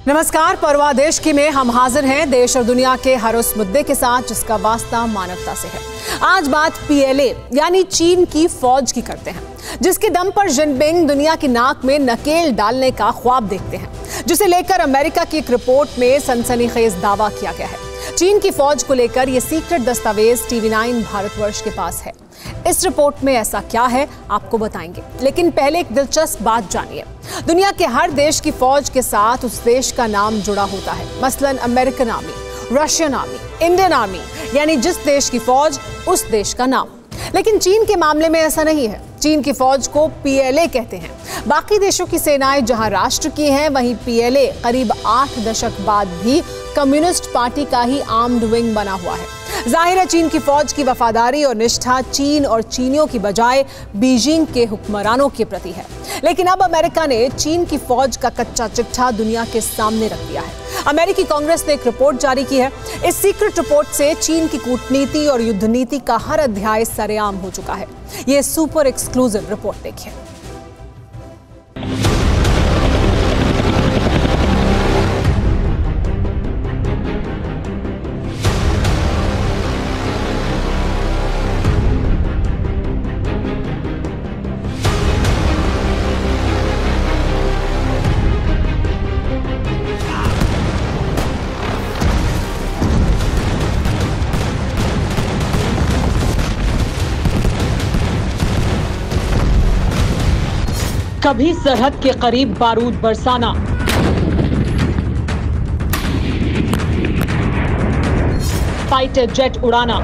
नमस्कार, परवाह देश की में हम हाजिर हैं देश और दुनिया के हर उस मुद्दे के साथ जिसका वास्ता मानवता से है। आज बात पीएलए यानी चीन की फौज की करते हैं, जिसके दम पर जिनपिंग दुनिया की नाक में नकेल डालने का ख्वाब देखते हैं, जिसे लेकर अमेरिका की एक रिपोर्ट में सनसनीखेज दावा किया गया है। चीन की फौज को लेकर यह सीक्रेट दस्तावेज टीवी9 भारतवर्ष के पास है। इस रिपोर्ट में ऐसा क्या है आपको बताएंगे, लेकिन पहले एक दिलचस्प बात जानिए। दुनिया के हर देश की फौज के साथ उस देश का नाम जुड़ा होता है, मसलन American army, Russian army, Indian army, यानी जिस देश की फौज उस देश का नाम। लेकिन चीन के मामले में ऐसा नहीं है। चीन की फौज को पीएलए कहते हैं। बाकी देशों की सेनाएं जहां राष्ट्र की हैं, वहीं पीएलए करीब 8 दशक बाद भी कम्युनिस्ट पार्टी का ही आर्म्ड विंग बना हुआ है। जाहिर है चीन की फौज की वफादारी और निष्ठा चीन और चीनियों की बजाय बीजिंग के हुक्मरानों के प्रति है। लेकिन अब अमेरिका ने चीन की फौज का कच्चा चिट्ठा दुनिया के सामने रख दिया है। अमेरिकी कांग्रेस ने एक रिपोर्ट जारी की है। इस सीक्रेट रिपोर्ट से चीन की कूटनीति और युद्ध नीति का हर अध्याय सरेआम हो चुका है। ये सुपर एक्सक्लूसिव रिपोर्ट देखिए। कभी सरहद के करीब बारूद बरसाना, फाइटर जेट उड़ाना,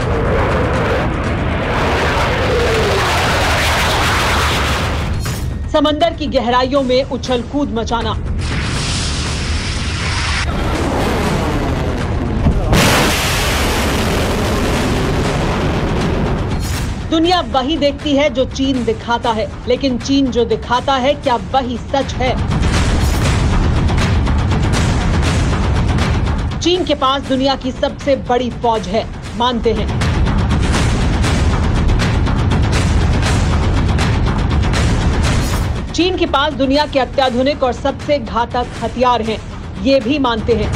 समंदर की गहराइयों में उछल कूद मचाना, दुनिया वही देखती है जो चीन दिखाता है, लेकिन चीन जो दिखाता है क्या वही सच है? चीन के पास दुनिया की सबसे बड़ी फौज है, मानते हैं। चीन के पास दुनिया के अत्याधुनिक और सबसे घातक हथियार हैं, ये भी मानते हैं।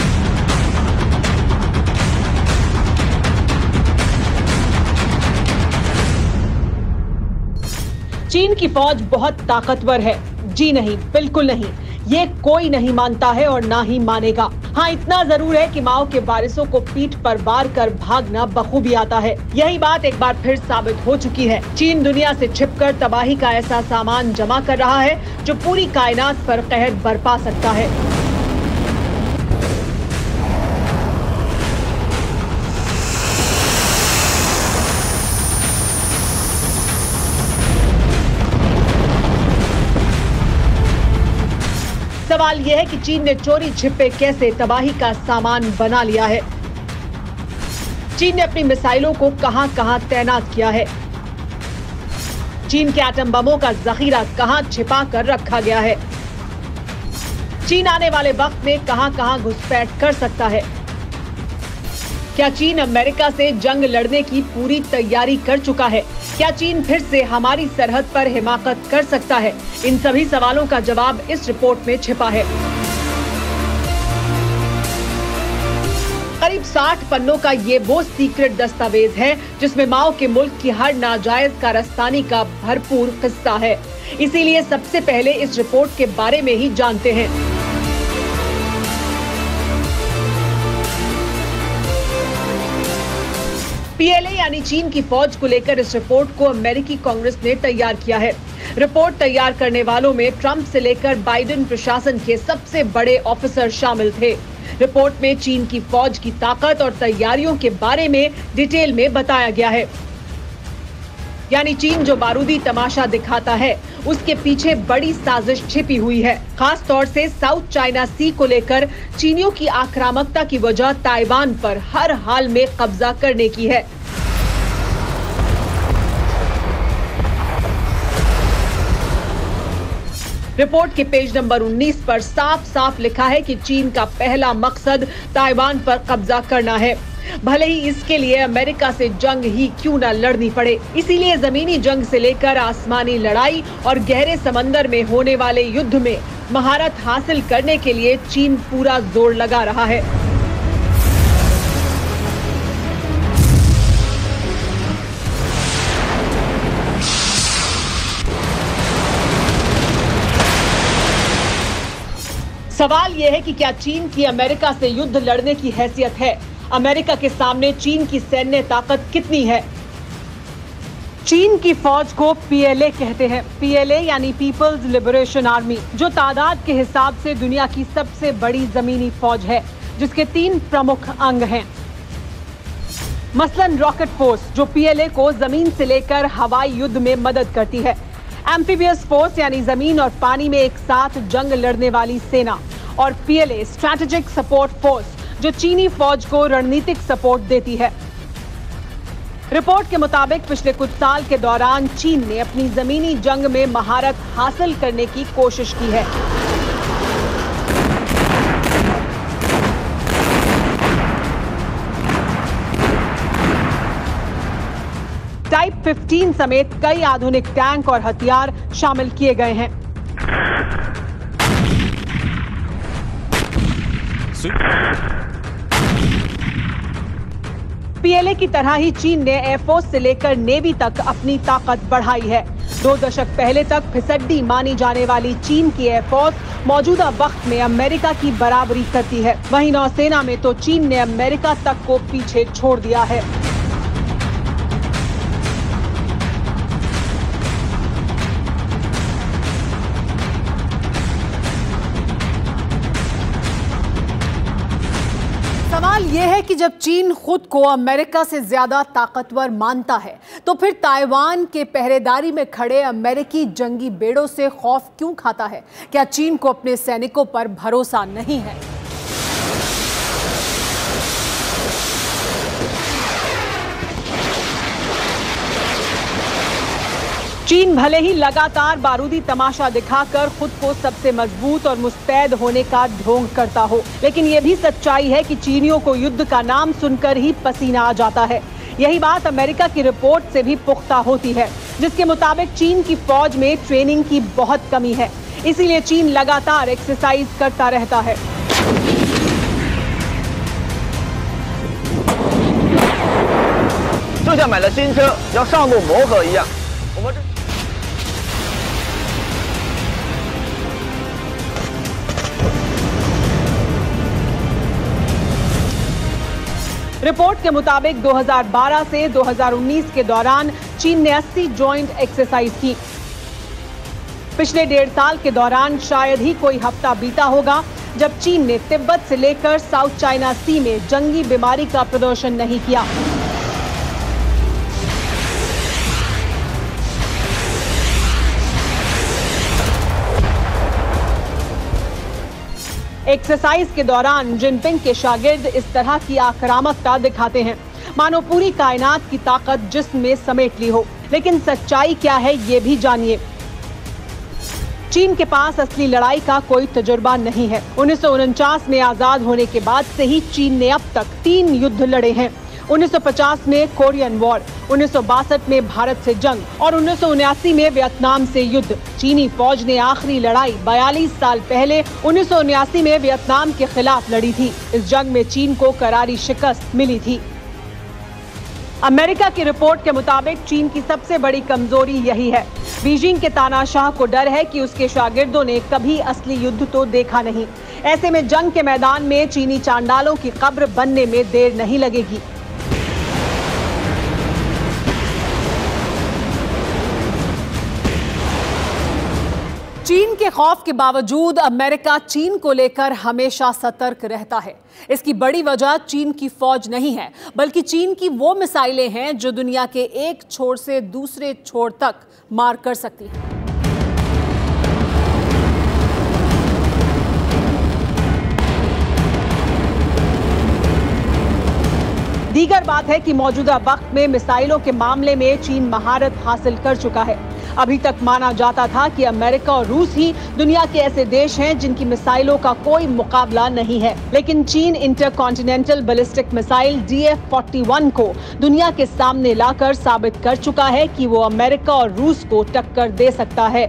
चीन की फौज बहुत ताकतवर है। जी नहीं, बिल्कुल नहीं, ये कोई नहीं मानता है और ना ही मानेगा। हाँ, इतना जरूर है कि माओ के वारिसों को पीठ पर वार कर भागना बखूबी आता है। यही बात एक बार फिर साबित हो चुकी है। चीन दुनिया से छिपकर तबाही का ऐसा सामान जमा कर रहा है जो पूरी कायनात पर कहर बरपा सकता है। सवाल यह है कि चीन ने चोरी छिपे कैसे तबाही का सामान बना लिया है। चीन ने अपनी मिसाइलों को कहां-कहां तैनात किया है। चीन के एटम बमों का जखीरा कहां छिपा कर रखा गया है। चीन आने वाले वक्त में कहां-कहां घुसपैठ कर सकता है। क्या चीन अमेरिका से जंग लड़ने की पूरी तैयारी कर चुका है? क्या चीन फिर से हमारी सरहद पर हिमाकत कर सकता है? इन सभी सवालों का जवाब इस रिपोर्ट में छिपा है। करीब 60 पन्नों का ये वो सीक्रेट दस्तावेज है जिसमें माओ के मुल्क की हर नाजायज कारस्तानी का भरपूर किस्सा है। इसीलिए सबसे पहले इस रिपोर्ट के बारे में ही जानते हैं। पीएलए यानी चीन की फौज को लेकर इस रिपोर्ट को अमेरिकी कांग्रेस ने तैयार किया है। रिपोर्ट तैयार करने वालों में ट्रंप से लेकर बाइडेन प्रशासन के सबसे बड़े ऑफिसर शामिल थे। रिपोर्ट में चीन की फौज की ताकत और तैयारियों के बारे में डिटेल में बताया गया है। यानी चीन जो बारूदी तमाशा दिखाता है, उसके पीछे बड़ी साजिश छिपी हुई है। खास तौर से साउथ चाइना सी को लेकर चीनियों की आक्रामकता की वजह ताइवान पर हर हाल में कब्जा करने की है। रिपोर्ट के पेज नंबर 19 पर साफ साफ लिखा है कि चीन का पहला मकसद ताइवान पर कब्जा करना है, भले ही इसके लिए अमेरिका से जंग ही क्यों न लड़नी पड़े। इसीलिए जमीनी जंग से लेकर आसमानी लड़ाई और गहरे समंदर में होने वाले युद्ध में महारत हासिल करने के लिए चीन पूरा जोर लगा रहा है। सवाल यह है कि क्या चीन की अमेरिका से युद्ध लड़ने की हैसियत है? अमेरिका के सामने चीन की सैन्य ताकत कितनी है? चीन की फौज को पीएलए कहते हैं। पीएलए यानी पीपल्स लिबरेशन आर्मी, जो तादाद के हिसाब से दुनिया की सबसे बड़ी जमीनी फौज है, जिसके 3 प्रमुख अंग हैं। मसलन रॉकेट फोर्स, जो पीएलए को जमीन से लेकर हवाई युद्ध में मदद करती है। एम्फीबियस फोर्स यानी जमीन और पानी में एक साथ जंग लड़ने वाली सेना। और पीएलए स्ट्रैटेजिक सपोर्ट फोर्स, जो चीनी फौज को रणनीतिक सपोर्ट देती है। रिपोर्ट के मुताबिक पिछले कुछ साल के दौरान चीन ने अपनी जमीनी जंग में महारत हासिल करने की कोशिश की है। टाइप 15 समेत कई आधुनिक टैंक और हथियार शामिल किए गए हैं। पीएलए की तरह ही चीन ने एयरफोर्स से लेकर नेवी तक अपनी ताकत बढ़ाई है। 2 दशक पहले तक फिसड्डी मानी जाने वाली चीन की एयरफोर्स मौजूदा वक्त में अमेरिका की बराबरी करती है। वहीं नौसेना में तो चीन ने अमेरिका तक को पीछे छोड़ दिया है। सवाल यह है कि जब चीन खुद को अमेरिका से ज्यादा ताकतवर मानता है, तो फिर ताइवान के पहरेदारी में खड़े अमेरिकी जंगी बेड़ों से खौफ क्यों खाता है? क्या चीन को अपने सैनिकों पर भरोसा नहीं है? चीन भले ही लगातार बारूदी तमाशा दिखाकर खुद को सबसे मजबूत और मुस्तैद होने का ढोंग करता हो, लेकिन यह भी सच्चाई है कि चीनियों को युद्ध का नाम सुनकर ही पसीना आ जाता है। यही बात अमेरिका की रिपोर्ट से भी पुख्ता होती है, जिसके मुताबिक चीन की फौज में ट्रेनिंग की बहुत कमी है। इसीलिए चीन लगातार एक्सरसाइज करता रहता है। रिपोर्ट के मुताबिक 2012 से 2019 के दौरान चीन ने 80 जॉइंट एक्सरसाइज की। पिछले 1.5 साल के दौरान शायद ही कोई हफ्ता बीता होगा जब चीन ने तिब्बत से लेकर साउथ चाइना सी में जंगी बीमारी का प्रदर्शन नहीं किया। एक्सरसाइज के दौरान जिनपिंग के शागिर्द इस तरह की आक्रामकता दिखाते हैं, मानो पूरी कायनात की ताकत जिस्म में समेट ली हो। लेकिन सच्चाई क्या है, ये भी जानिए। चीन के पास असली लड़ाई का कोई तजुर्बा नहीं है। 1949 में आजाद होने के बाद से ही चीन ने अब तक 3 युद्ध लड़े हैं। 1950 में कोरियन वॉर, 1962 में भारत से जंग और 1979 में वियतनाम से युद्ध। चीनी फौज ने आखिरी लड़ाई 42 साल पहले 1979 में वियतनाम के खिलाफ लड़ी थी। इस जंग में चीन को करारी शिकस्त मिली थी। अमेरिका की रिपोर्ट के मुताबिक चीन की सबसे बड़ी कमजोरी यही है। बीजिंग के तानाशाह को डर है कि उसके शागिर्दों ने कभी असली युद्ध तो देखा नहीं। ऐसे में जंग के मैदान में चीनी चांडालों की कब्र बनने में देर नहीं लगेगी। चीन के खौफ के बावजूद अमेरिका चीन को लेकर हमेशा सतर्क रहता है। इसकी बड़ी वजह चीन की फौज नहीं है, बल्कि चीन की वो मिसाइलें हैं जो दुनिया के एक छोर से दूसरे छोर तक मार कर सकती हैं। दीगर बात है कि मौजूदा वक्त में मिसाइलों के मामले में चीन महारत हासिल कर चुका है। अभी तक माना जाता था कि अमेरिका और रूस ही दुनिया के ऐसे देश हैं जिनकी मिसाइलों का कोई मुकाबला नहीं है, लेकिन चीन इंटरकॉन्टिनेंटल बैलिस्टिक मिसाइल DF-41 को दुनिया के सामने लाकर साबित कर चुका है कि वो अमेरिका और रूस को टक्कर दे सकता है।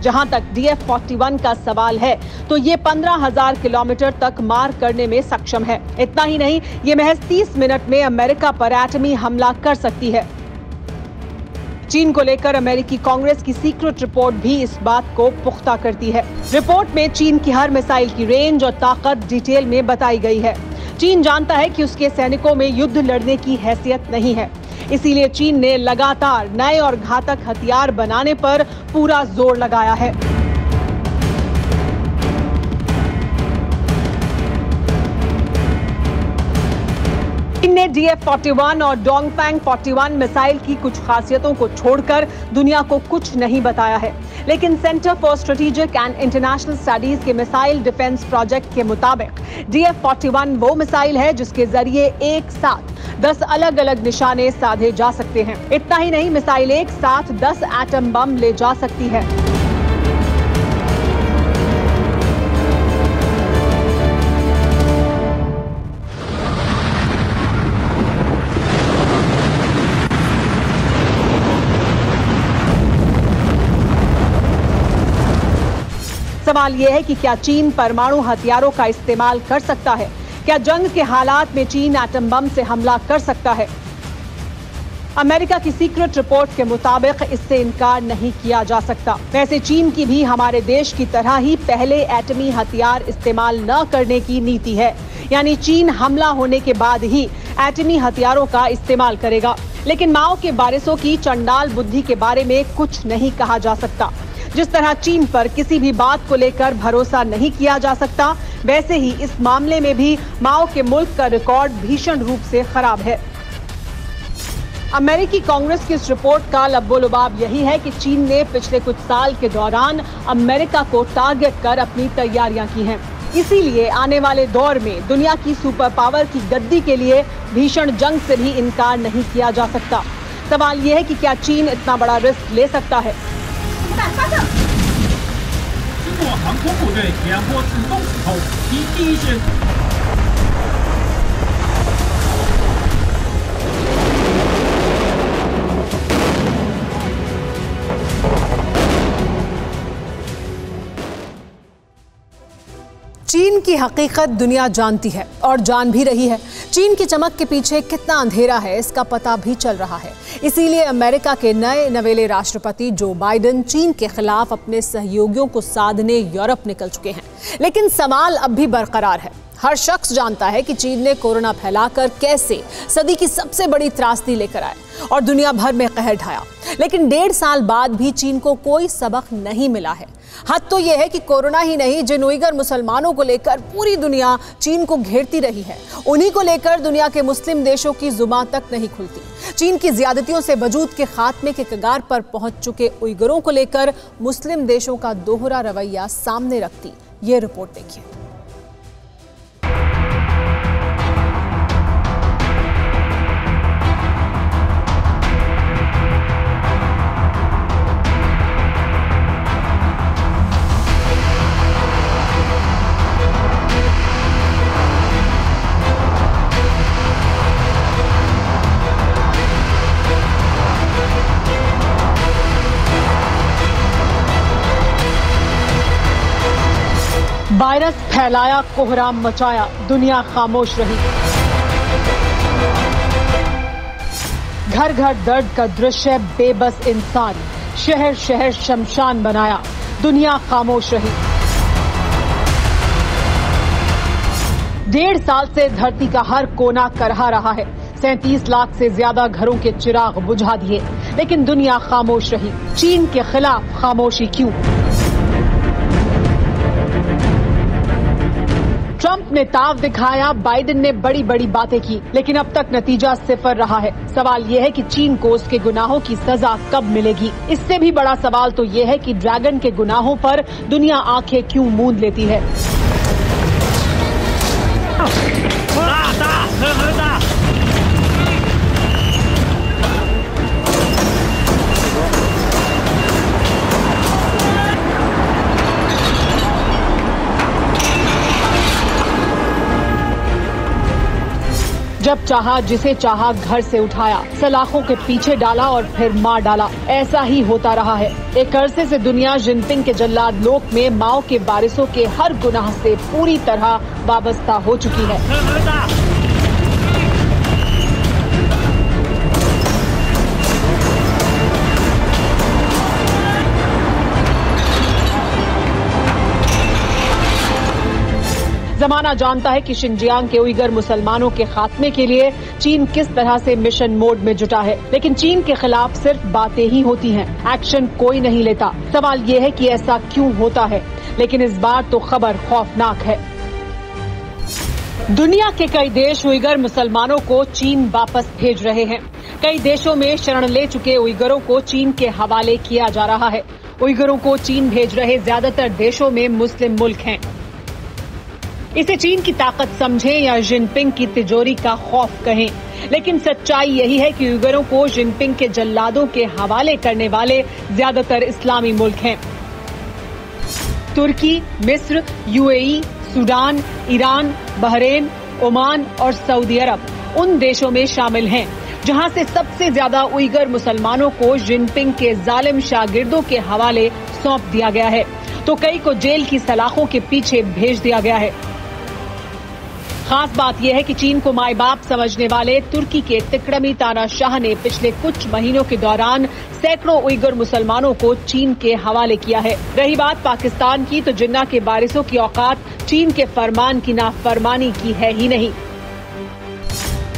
जहां तक DF-41 का सवाल है तो ये 15,000 किलोमीटर तक मार करने में सक्षम है। इतना ही नहीं, ये महज 30 मिनट में अमेरिका पर एटमी हमला कर सकती है। चीन को लेकर अमेरिकी कांग्रेस की सीक्रेट रिपोर्ट भी इस बात को पुख्ता करती है। रिपोर्ट में चीन की हर मिसाइल की रेंज और ताकत डिटेल में बताई गई है। चीन जानता है कि उसके सैनिकों में युद्ध लड़ने की हैसियत नहीं है, इसीलिए चीन ने लगातार नए और घातक हथियार बनाने पर पूरा जोर लगाया है। चीन ने DF-41 और डोंगफैंग 41 मिसाइल की कुछ खासियतों को छोड़कर दुनिया को कुछ नहीं बताया है, लेकिन centre for strategic and international studies के मिसाइल डिफेंस प्रोजेक्ट के मुताबिक DF-41 वो मिसाइल है जिसके जरिए एक साथ 10 अलग-अलग निशाने साधे जा सकते हैं। इतना ही नहीं, मिसाइल एक साथ 10 एटम बम ले जा सकती है। सवाल यह है कि क्या चीन परमाणु हथियारों का इस्तेमाल कर सकता है? क्या जंग के हालात में चीन एटम बम से हमला कर सकता है? अमेरिका की सीक्रेट रिपोर्ट के मुताबिक इससे इनकार नहीं किया जा सकता। वैसे चीन की भी हमारे देश की तरह ही पहले एटमी हथियार इस्तेमाल न करने की नीति है, यानी चीन हमला होने के बाद ही एटमी हथियारों का इस्तेमाल करेगा। लेकिन माओ के वारिसों की चंडाल बुद्धि के बारे में कुछ नहीं कहा जा सकता। जिस तरह चीन पर किसी भी बात को लेकर भरोसा नहीं किया जा सकता, वैसे ही इस मामले में भी माओ के मुल्क का रिकॉर्ड भीषण रूप से खराब है। अमेरिकी कांग्रेस की इस रिपोर्ट का लब्बो-लुबाब यही है कि चीन ने पिछले कुछ साल के दौरान अमेरिका को टारगेट कर अपनी तैयारियां की हैं। इसीलिए आने वाले दौर में दुनिया की सुपर पावर की गद्दी के लिए भीषण जंग से भी इनकार नहीं किया जा सकता। सवाल यह है कि क्या चीन इतना बड़ा रिस्क ले सकता है? 经过航空部队点火自动之后，以第一线。 चीन की हकीकत दुनिया जानती है और जान भी रही है। चीन की चमक के पीछे कितना अंधेरा है इसका पता भी चल रहा है। इसीलिए अमेरिका के नए नवेले राष्ट्रपति जो बाइडेन चीन के खिलाफ अपने सहयोगियों को साधने यूरोप निकल चुके हैं। लेकिन सवाल अब भी बरकरार है। हर शख्स जानता है कि चीन ने कोरोना फैलाकर कैसे सदी की सबसे बड़ी त्रासदी लेकर आए और दुनिया भर में कहर ढाया। लेकिन 1.5 साल बाद भी चीन को कोई सबक नहीं मिला है। हद तो यह है कि कोरोना ही नहीं, जिन उइगर मुसलमानों को लेकर पूरी दुनिया चीन को घेरती रही है, उन्हीं को लेकर दुनिया के मुस्लिम देशों की जुबान तक नहीं खुलती। चीन की ज्यादतियों से वजूद के खात्मे के कगार पर पहुंच चुके उइगरों को लेकर मुस्लिम देशों का दोहरा रवैया सामने रखती ये रिपोर्ट देखिए। वायरस फैलाया, कोहराम मचाया, दुनिया खामोश रही। घर घर दर्द का दृश्य, बेबस इंसान, शहर शहर शमशान बनाया, दुनिया खामोश रही। 1.5 साल से धरती का हर कोना करहा रहा है। 37 लाख से ज्यादा घरों के चिराग बुझा दिए, लेकिन दुनिया खामोश रही। चीन के खिलाफ खामोशी क्यों? ट्रंप ने ताव दिखाया, बाइडेन ने बड़ी बड़ी बातें की, लेकिन अब तक नतीजा सिफर रहा है। सवाल यह है कि चीन को उसके गुनाहों की सजा कब मिलेगी? इससे भी बड़ा सवाल तो यह है कि ड्रैगन के गुनाहों पर दुनिया आंखें क्यों मूंद लेती है। जब चाहा जिसे चाहा घर से उठाया, सलाखों के पीछे डाला और फिर मार डाला। ऐसा ही होता रहा है। एक अरसे से दुनिया जिनपिंग के जल्लाद लोक में माओ के वारिसों के हर गुनाह से पूरी तरह वाबस्ता हो चुकी है। जमाना जानता है कि शिनजियांग के उइगर मुसलमानों के खात्मे के लिए चीन किस तरह से मिशन मोड में जुटा है, लेकिन चीन के खिलाफ सिर्फ बातें ही होती हैं, एक्शन कोई नहीं लेता। सवाल ये है कि ऐसा क्यों होता है, लेकिन इस बार तो खबर खौफनाक है। दुनिया के कई देश उइगर मुसलमानों को चीन वापस भेज रहे हैं। कई देशों में शरण ले चुके उइगरों को चीन के हवाले किया जा रहा है। उइगरों को चीन भेज रहे ज्यादातर देशों में मुस्लिम मुल्क हैं। इसे चीन की ताकत समझें या जिनपिंग की तिजोरी का खौफ कहें, लेकिन सच्चाई यही है कि उइगरों को जिनपिंग के जल्लादों के हवाले करने वाले ज्यादातर इस्लामी मुल्क हैं। तुर्की, मिस्र, UAE, Sudan, Iran, Bahrain, Oman और सऊदी अरब उन देशों में शामिल हैं जहां से सबसे ज्यादा उइगर मुसलमानों को जिनपिंग के जालिम शागिर्दों के हवाले सौंप दिया गया है, तो कई को जेल की सलाखों के पीछे भेज दिया गया है। खास बात यह है कि चीन को माई बाप समझने वाले तुर्की के तिकड़मी तानाशाह ने पिछले कुछ महीनों के दौरान सैकड़ों उइगर मुसलमानों को चीन के हवाले किया है। रही बात पाकिस्तान की, तो जिन्ना के वारिसों की औकात चीन के फरमान की नाफरमानी की है ही नहीं।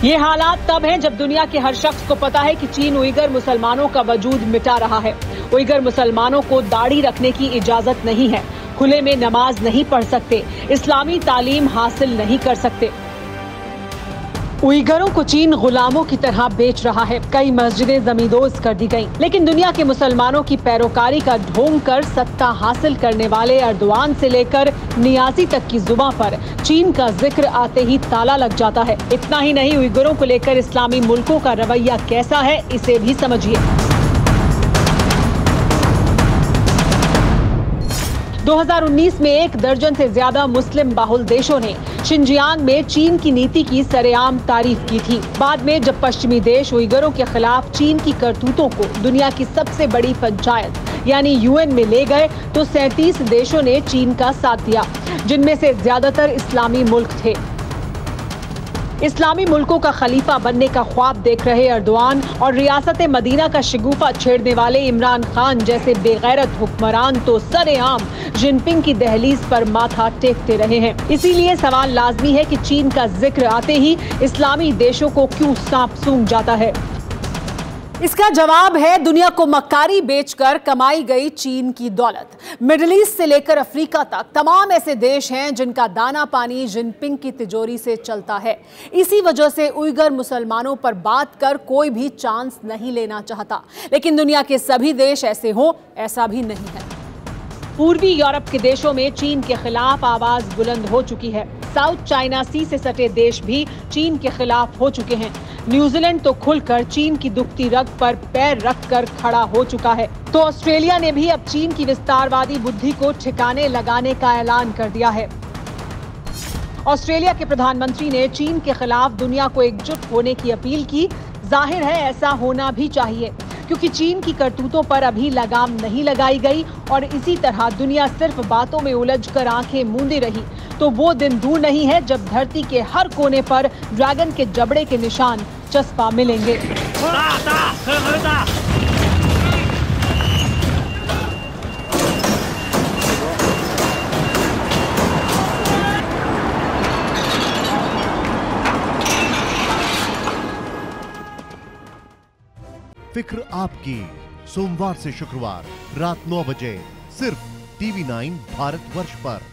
ये हालात तब हैं जब दुनिया के हर शख्स को पता है कि चीन उइगर मुसलमानों का वजूद मिटा रहा है। उइगर मुसलमानों को दाढ़ी रखने की इजाजत नहीं है, खुले में नमाज नहीं पढ़ सकते, इस्लामी तालीम हासिल नहीं कर सकते। उइगरों को चीन गुलामों की तरह बेच रहा है। कई मस्जिदें जमींदोज कर दी गईं, लेकिन दुनिया के मुसलमानों की पैरोकारी का ढोंग कर सत्ता हासिल करने वाले अर्दवान से लेकर नियाजी तक की जुबान पर चीन का जिक्र आते ही ताला लग जाता है। इतना ही नहीं, उइगरों को लेकर इस्लामी मुल्कों का रवैया कैसा है, इसे भी समझिए। 2019 में 1 दर्जन से ज्यादा मुस्लिम बाहुल देशों ने शिनजियांग में चीन की नीति की सरेआम तारीफ की थी। बाद में जब पश्चिमी देश उइगरों के खिलाफ चीन की करतूतों को दुनिया की सबसे बड़ी पंचायत यानी यूएन में ले गए, तो 37 देशों ने चीन का साथ दिया, जिनमें से ज्यादातर इस्लामी मुल्क थे। इस्लामी मुल्कों का खलीफा बनने का ख्वाब देख रहे अर्दवान और रियासत मदीना का शिगुफा छेड़ने वाले इमरान खान जैसे बेगैरत हुक्मरान तो सरेआम जिनपिंग की दहलीज पर माथा टेकते रहे हैं। इसीलिए सवाल लाजमी है कि चीन का जिक्र आते ही इस्लामी देशों को क्यों सांप सूंघ जाता है। इसका जवाब है दुनिया को मक्कारी बेचकर कमाई गई चीन की दौलत। मिडिल ईस्ट से लेकर अफ्रीका तक तमाम ऐसे देश हैं जिनका दाना पानी जिनपिंग की तिजोरी से चलता है। इसी वजह से उइगर मुसलमानों पर बात कर कोई भी चांस नहीं लेना चाहता, लेकिन दुनिया के सभी देश ऐसे हों, ऐसा भी नहीं है। पूर्वी यूरोप के देशों में चीन के खिलाफ आवाज बुलंद हो चुकी है। साउथ चाइना सी से सटे देश भी चीन के खिलाफ हो चुके हैं। न्यूजीलैंड तो खुलकर चीन की दुखती रग पर पैर रखकर खड़ा हो चुका है, तो ऑस्ट्रेलिया ने भी अब चीन की विस्तारवादी बुद्धि को ठिकाने लगाने का ऐलान कर दिया है। ऑस्ट्रेलिया के प्रधानमंत्री ने चीन के खिलाफ दुनिया को एकजुट होने की अपील की। जाहिर है ऐसा होना भी चाहिए, क्योंकि चीन की करतूतों पर अभी लगाम नहीं लगाई गई और इसी तरह दुनिया सिर्फ बातों में उलझकर आंखें मूंदी रही तो वो दिन दूर नहीं है जब धरती के हर कोने पर ड्रैगन के जबड़े के निशान चस्पा मिलेंगे। फिक्र आपकी, सोमवार से शुक्रवार रात 9 बजे सिर्फ TV9 भारतवर्ष पर।